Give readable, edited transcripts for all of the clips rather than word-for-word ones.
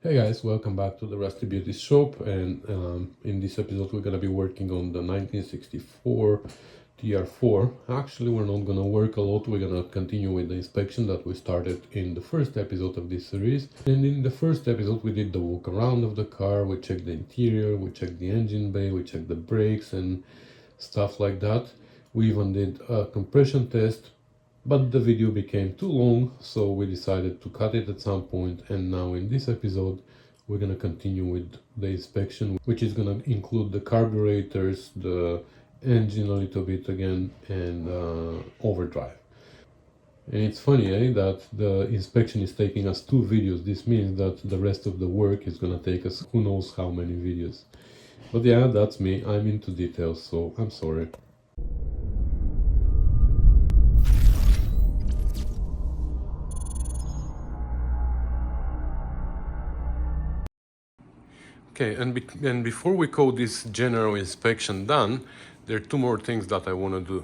Hey guys, welcome back to the Rusty Beauties shop, and in this episode we're gonna be working on the 1964 TR4. Actually, we're not gonna work a lot, we're gonna continue with the inspection that we started in the first episode of this series. And in the first episode we did the walk around of the car, we checked the interior, we checked the engine bay, we checked the brakes and stuff like that. We even did a compression test, but the video became too long, so we decided to cut it at some point. And now in this episode we're gonna continue with the inspection, which is gonna include the carburetors, the engine a little bit again, and overdrive. And it's funny, that the inspection is taking us 2 videos. This means that the rest of the work is gonna take us who knows how many videos. But yeah, that's me, I'm into details, so I'm sorry. Okay, and before we call this general inspection done, there are 2 more things that I want to do.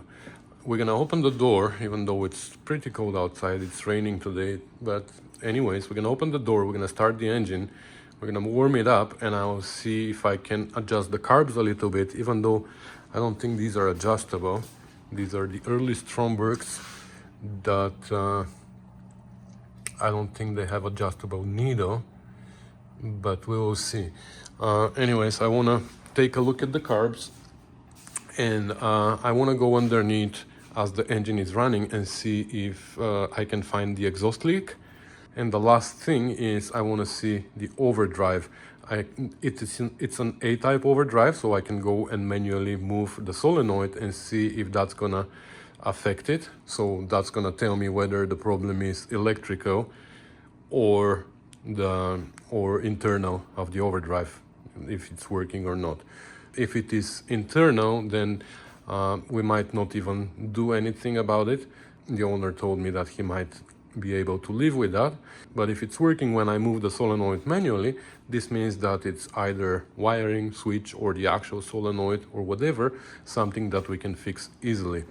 We're gonna open the door, even though it's pretty cold outside, it's raining today, but anyways, we're gonna open the door, we're gonna start the engine, we're gonna warm it up, and I'll see if I can adjust the carbs a little bit, even though I don't think these are adjustable. These are the early Strombergs that I don't think they have adjustable needle, but we will see. Anyways, I want to take a look at the carbs, and I want to go underneath as the engine is running and see if I can find the exhaust leak. And the last thing is I want to see the overdrive. It's an A-type overdrive, so I can go and manually move the solenoid and see if that's gonna affect it. So that's gonna tell me whether the problem is electrical or internal of the overdrive, if it's working or not. If it is internal, then we might not even do anything about it. The owner told me that he might be able to live with that. But if it's working when I move the solenoid manually, this means that it's either wiring, switch, or the actual solenoid or whatever, something that we can fix easily.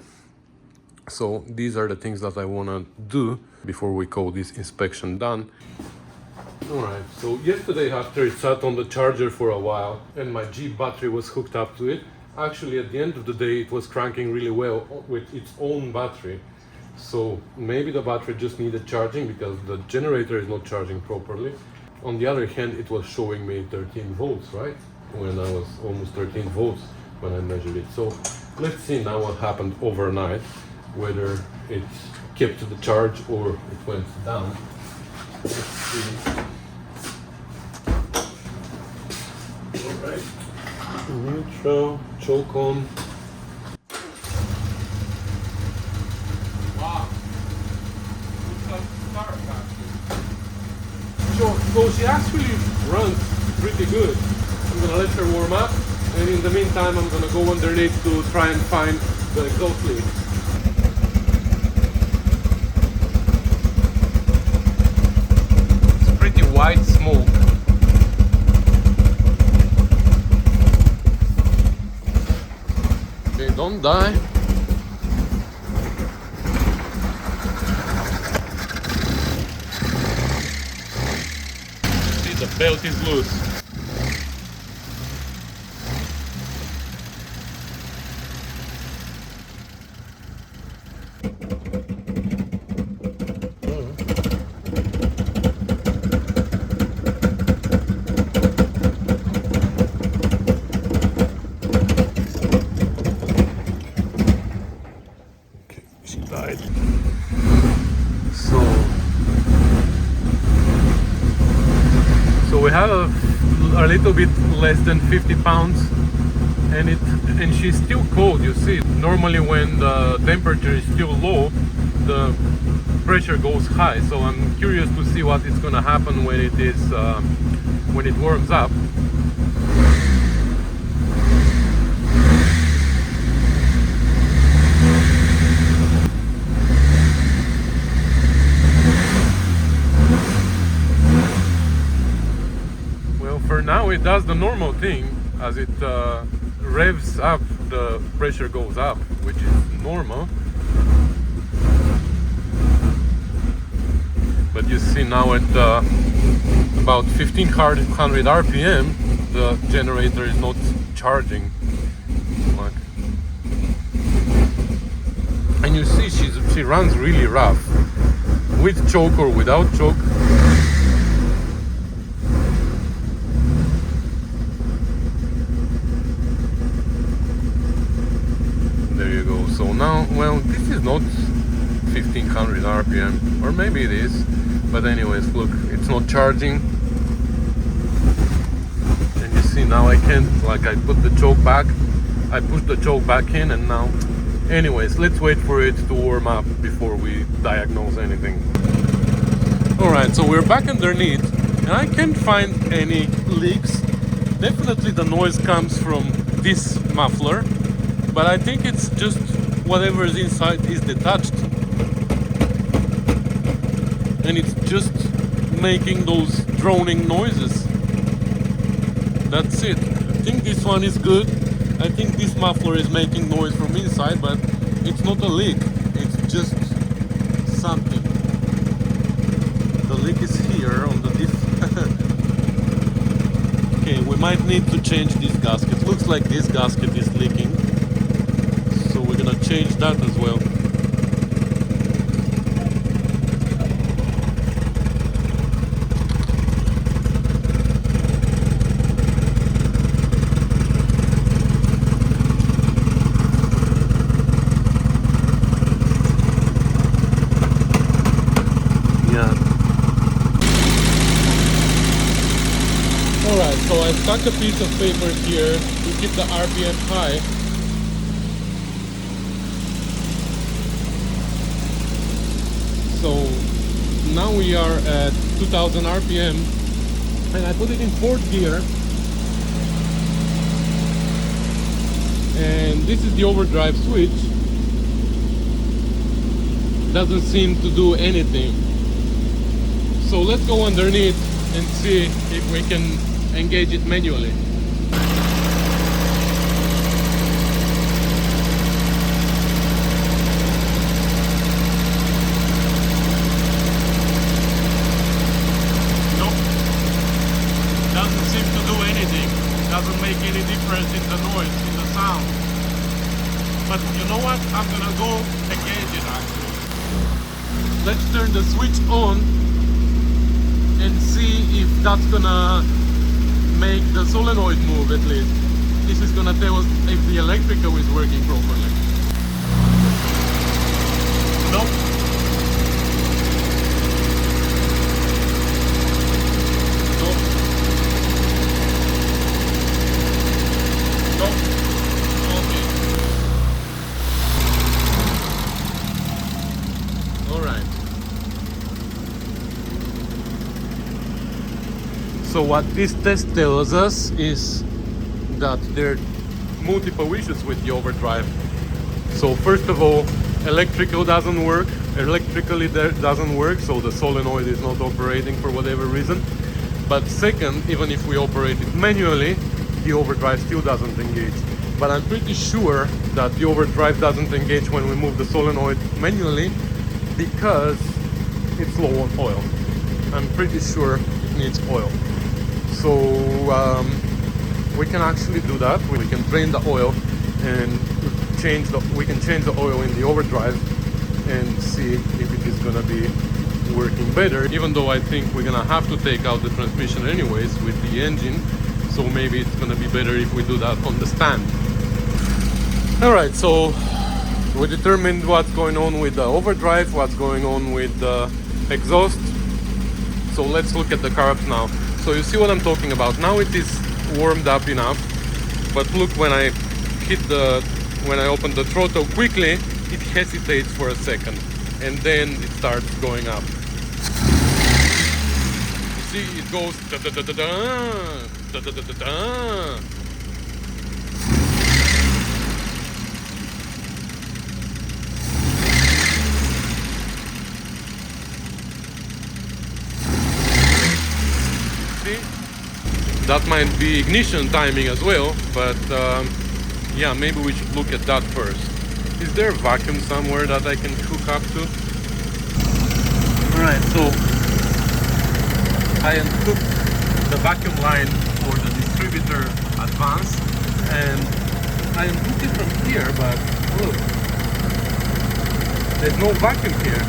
So these are the things that I want to do before we call this inspection done. Alright, so yesterday after it sat on the charger for a while and my Jeep battery was hooked up to it, actually at the end of the day it was cranking really well with its own battery. So maybe the battery just needed charging because the generator is not charging properly. On the other hand, it was showing me 13 volts, right? When I was almost 13 volts when I measured it. So let's see now what happened overnight, whether it kept the charge or it went down. Let's see. Alright, neutral, choke on. Wow, looks like a car actually. So she actually runs pretty good. I'm gonna let her warm up, and in the meantime I'm gonna go underneath to try and find the exhaust leak. It's pretty white smoke. Okay, don't die. See, the belt is loose. She died. So we have a little bit less than 50 pounds, and she's still cold. You see, normally when the temperature is still low, the pressure goes high. So I'm curious to see what is gonna happen when it warms up. For now it does the normal thing. As it revs up, the pressure goes up, which is normal. But you see now at about 1500 RPM, the generator is not charging. Like, and you see she runs really rough, with choke or without choke. There you go. So now, well, this is not 1500 RPM, or maybe it is, but anyways, look, it's not charging. And you see now I can't, like, I put the choke back, I pushed the choke back in, and now, anyways, let's wait for it to warm up before we diagnose anything. Alright, so we're back underneath, and I can't find any leaks. Definitely the noise comes from this muffler, but I think it's just whatever is inside is detached, and it's just making those droning noises. That's it. I think this one is good. I think this muffler is making noise from inside, but it's not a leak, it's just something. The leak is here on the diff. Okay, we might need to change this gasket. Looks like this gasket is leaking, so we're gonna change that as well. Alright, so I stuck a piece of paper here to keep the RPM high. So now we are at 2000 RPM, and I put it in 4th gear. And this is the overdrive switch. Doesn't seem to do anything. So let's go underneath and see if we can engage it manually. Nope. Doesn't seem to do anything. Doesn't make any difference in the noise, in the sound. But you know what? I'm gonna go engage it actually. Let's turn the switch on and see if that's gonna make the solenoid move at least. This is gonna tell us if the electrical is working properly. Nope. Nope. Nope. Okay. Alright. So what this test tells us is that there are multiple issues with the overdrive. So first of all, electrically doesn't work, so the solenoid is not operating for whatever reason. But second, even if we operate it manually, the overdrive still doesn't engage. But I'm pretty sure that the overdrive doesn't engage when we move the solenoid manually because it's low on oil. I'm pretty sure it needs oil. So we can actually do that. We can drain the oil and we can change the oil in the overdrive and see if it is gonna be working better. Even though I think we're gonna have to take out the transmission anyways with the engine, so maybe it's gonna be better if we do that on the stand. All right, so we determined what's going on with the overdrive, what's going on with the exhaust. So let's look at the carbs now. So you see what I'm talking about. Now it is warmed up enough, but look, when I open the throttle quickly, it hesitates for a second, and then it starts going up. You see, it goes da da da da da da da da da. That might be ignition timing as well, but yeah, maybe we should look at that first. Is there a vacuum somewhere that I can hook up to? Alright, so I unhooked the vacuum line for the distributor advance, and I unhooked it from here, but look, there's no vacuum here.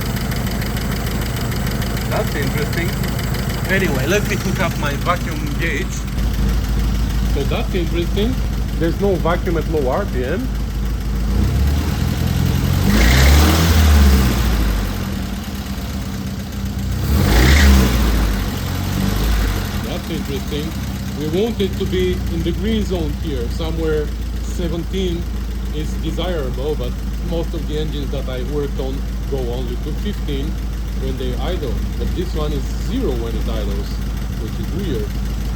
That's interesting. Anyway, let me hook up my vacuum gauge. So that's interesting. There's no vacuum at low RPM. That's interesting. We want it to be in the green zone here. Somewhere 17 is desirable, but most of the engines that I worked on go only to 15 when they idle. But this one is 0 when it idles, which is weird.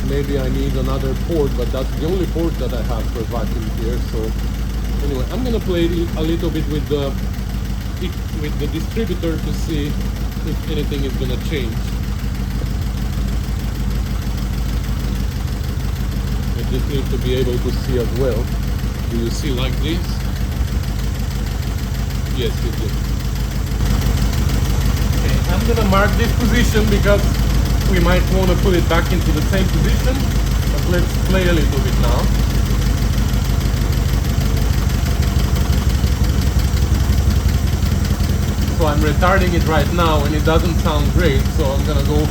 Maybe I need another port, but that's the only port that I have for vacuum here. So anyway, I'm gonna play a little bit with the distributor to see if anything is gonna change. I just need to be able to see as well. Do you see like this? Yes, you do. Okay, I'm gonna mark this position because we might want to put it back into the same position, but let's play a little bit now. So I'm retarding it right now and it doesn't sound great, so I'm gonna go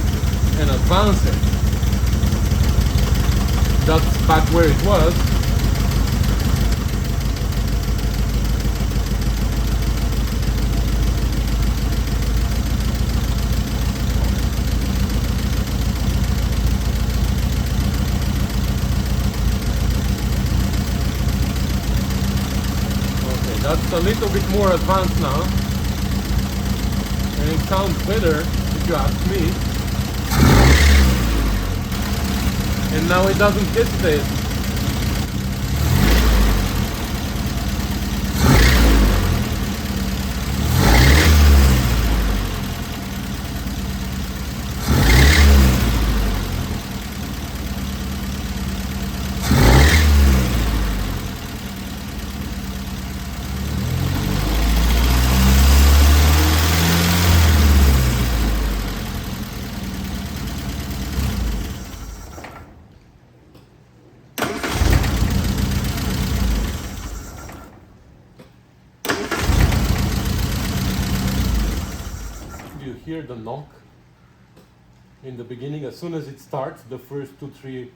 and advance it. That's back where it was. That's a little bit more advanced now, and it sounds better if you ask me. And now it doesn't hesitate. You hear the knock in the beginning. As soon as it starts, the first 2-3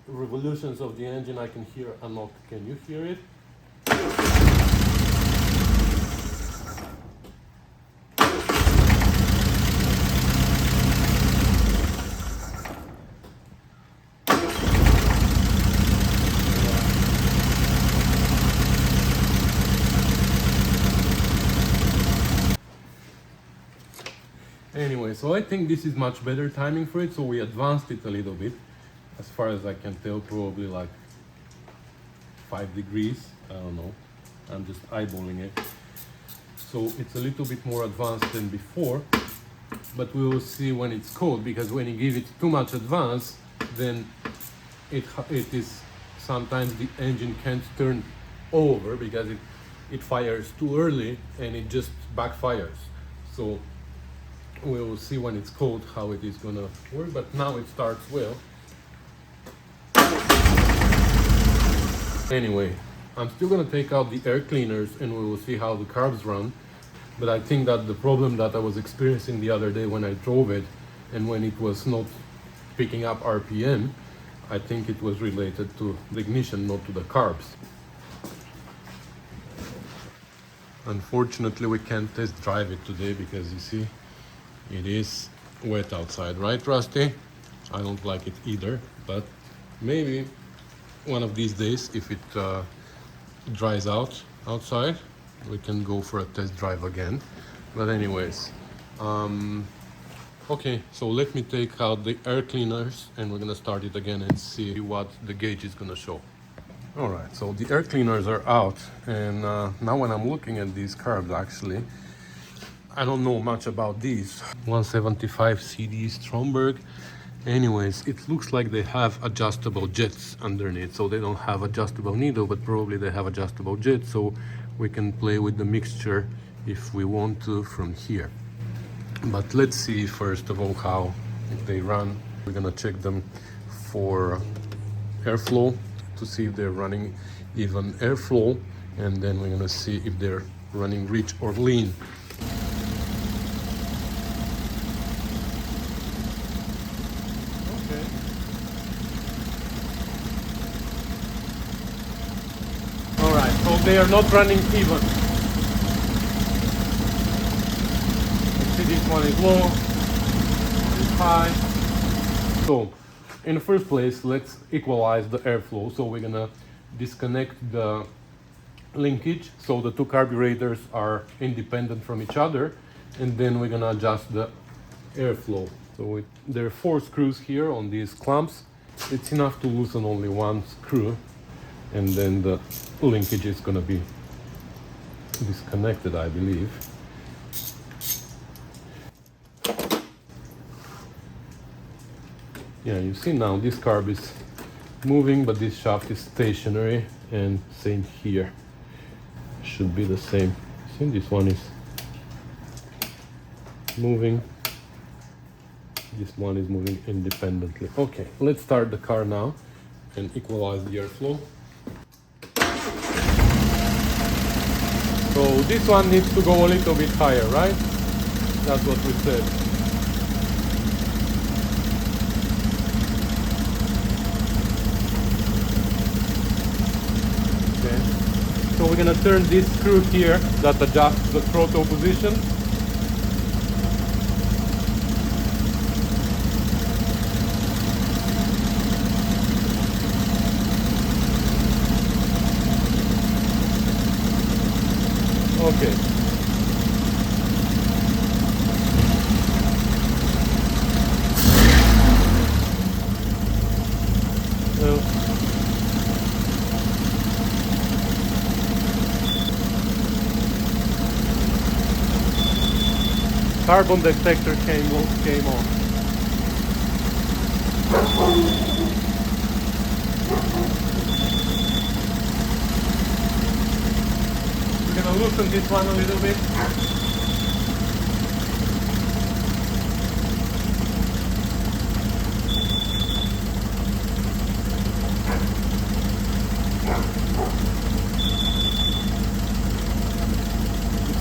revolutions of the engine, I can hear a knock. Can you hear it? Anyway, so I think this is much better timing for it, so we advanced it a little bit. As far as I can tell, probably like 5 degrees, I don't know. I'm just eyeballing it. So it's a little bit more advanced than before, but we will see when it's cold, because when you give it too much advance, then it is, sometimes the engine can't turn over because it fires too early and it just backfires. So we will see when it's cold how it is gonna work, but now it starts well. Anyway, I'm still gonna take out the air cleaners and we will see how the carbs run. But I think that the problem that I was experiencing the other day when I drove it and when it was not picking up RPM, I think it was related to the ignition, not to the carbs. Unfortunately, we can't test drive it today because you see, it is wet outside, right, Rusty? I don't like it either, but maybe one of these days, if it dries out outside, we can go for a test drive again. But anyways, okay, so let me take out the air cleaners and we're gonna start it again and see what the gauge is gonna show. All right, so the air cleaners are out, and now when I'm looking at these carbs, actually, I don't know much about these. 175 CD Stromberg. Anyways, it looks like they have adjustable jets underneath, so they don't have adjustable needle, but probably they have adjustable jets, so we can play with the mixture if we want to from here. But let's see first of all how they run We're gonna check them for airflow to see if they're running even airflow, and then we're gonna see if they're running rich or lean. Okay. All right, so they are not running even. See, this one is low, one is high. So, in the first place, let's equalize the airflow. So we're gonna disconnect the linkage so the two carburetors are independent from each other, and then we're gonna adjust the airflow. So there are 4 screws here on these clamps. It's enough to loosen only one screw, and then the linkage is gonna be disconnected, I believe. Yeah, you see now this carb is moving, but this shaft is stationary, and same here. Should be the same. See, this one is moving. This one is moving independently. Okay, let's start the car now and equalize the airflow. So this one needs to go a little bit higher, right? That's what we said. So we're gonna turn this screw here that adjusts the throttle position. Okay. Well, carbon detector came on. We're gonna loosen this one a little bit.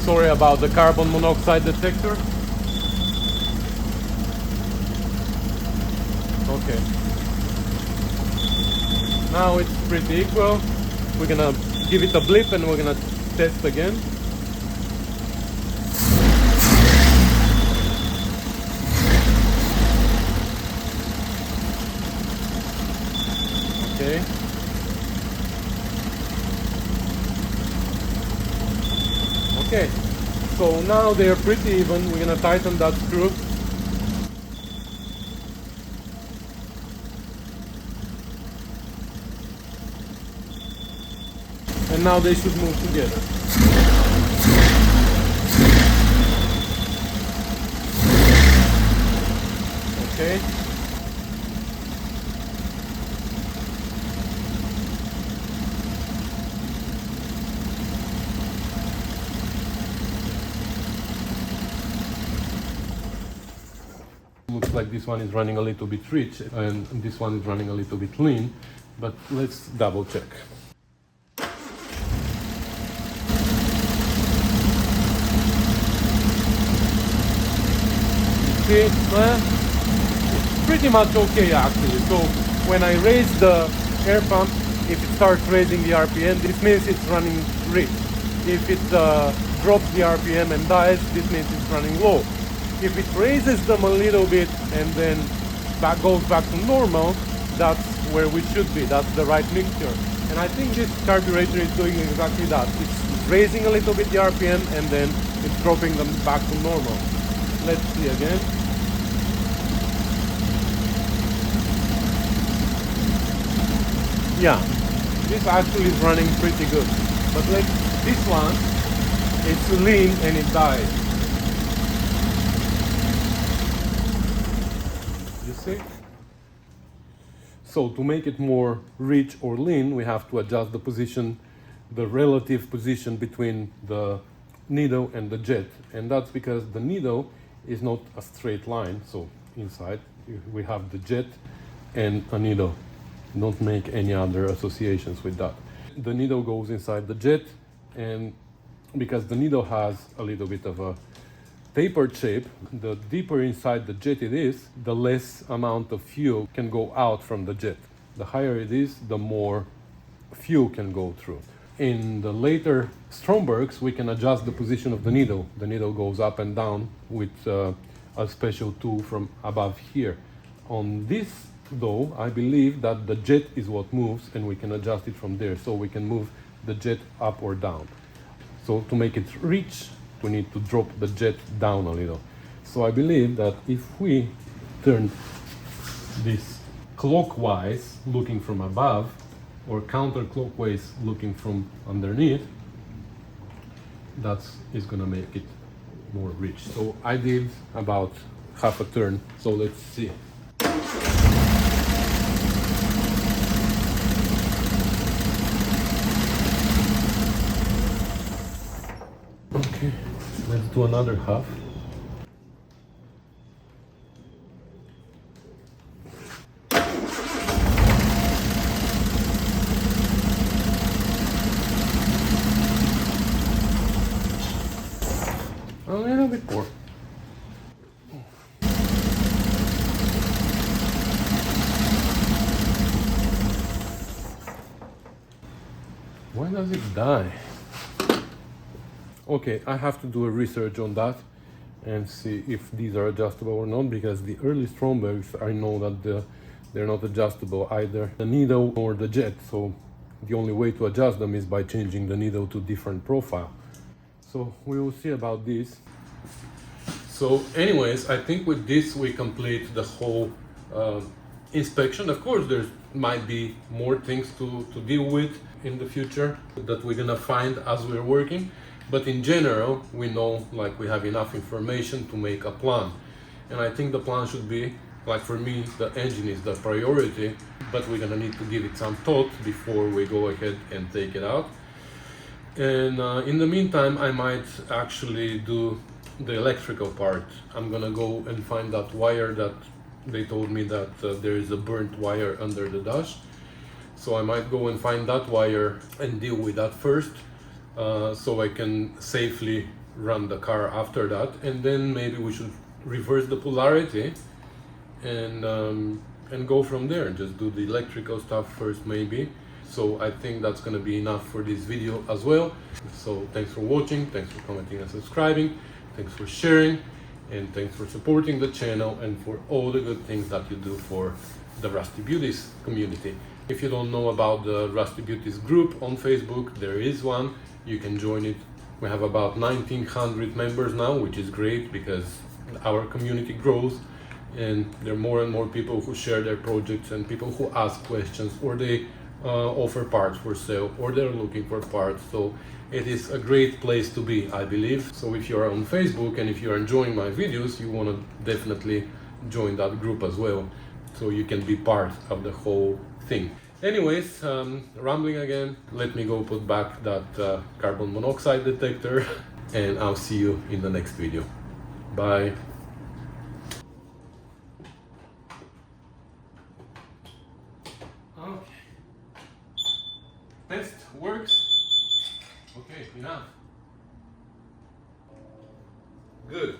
Sorry about the carbon monoxide detector. Okay. Now it's pretty equal. We're gonna give it a blip and we're gonna test again. Okay. Okay. So now they are pretty even. We're gonna tighten that screw. And now they should move together. Okay. Looks like this one is running a little bit rich and this one is running a little bit lean, but let's double check. Okay, it's pretty much okay actually. So when I raise the air pump, if it starts raising the RPM, this means it's running rich. If it drops the RPM and dies, this means it's running low. If it raises them a little bit and then goes back to normal, that's where we should be. That's the right mixture. And I think this carburetor is doing exactly that. It's raising a little bit the RPM and then it's dropping them back to normal. Let's see again. Yeah, this actually is running pretty good. But like this one, it's lean and it dies. You see? So to make it more rich or lean, we have to adjust the position, the relative position between the needle and the jet. And that's because the needle is not a straight line, so inside We have the jet and a needle. Don't make any other associations with that. The needle goes inside the jet, and because the needle has a little bit of a tapered shape, the deeper inside the jet it is, the less amount of fuel can go out from the jet. The higher it is, the more fuel can go through. In the later Strombergs, we can adjust the position of the needle. The needle goes up and down with a special tool from above here. On this though, I believe that the jet is what moves, and we can adjust it from there, so we can move the jet up or down. So to make it reach, we need to drop the jet down a little. So I believe that if we turn this clockwise, looking from above, or counterclockwise, looking from underneath, that is gonna make it more rich. So I did about half a turn, so let's see. Okay, let's do another half. A little bit more. Why does it die? Okay, I have to do a research on that and see if these are adjustable or not, because the early Strombergs, I know that they're not adjustable, either the needle or the jet. So the only way to adjust them is by changing the needle to different profile. So we will see about this. So anyways, I think with this we complete the whole inspection. Of course, there might be more things to deal with in the future that we're gonna find as we're working. But in general, we know, like, we have enough information to make a plan. And I think the plan should be, like, for me, the engine is the priority, but we're gonna need to give it some thought before we go ahead and take it out. And in the meantime, I might actually do the electrical part. I'm gonna go and find that wire that they told me that there is a burnt wire under the dash. So I might go and find that wire and deal with that first, so I can safely run the car after that. And then maybe we should reverse the polarity and go from there. Just do the electrical stuff first maybe. So I think that's gonna be enough for this video as well. So thanks for watching, thanks for commenting and subscribing, thanks for sharing, and thanks for supporting the channel and for all the good things that you do for the Rusty Beauties community. If you don't know about the Rusty Beauties group on Facebook, there is one. You can join it. We have about 1900 members now, which is great because our community grows, and there are more and more people who share their projects and people who ask questions, or they offer parts for sale, or they're looking for parts. So it is a great place to be, I believe. So if you are on Facebook and if you are enjoying my videos, you want to definitely join that group as well, so you can be part of the whole thing. Anyways, rambling again, let me go put back that carbon monoxide detector, and I'll see you in the next video. Bye. Okay. Test works. Okay, enough. Good.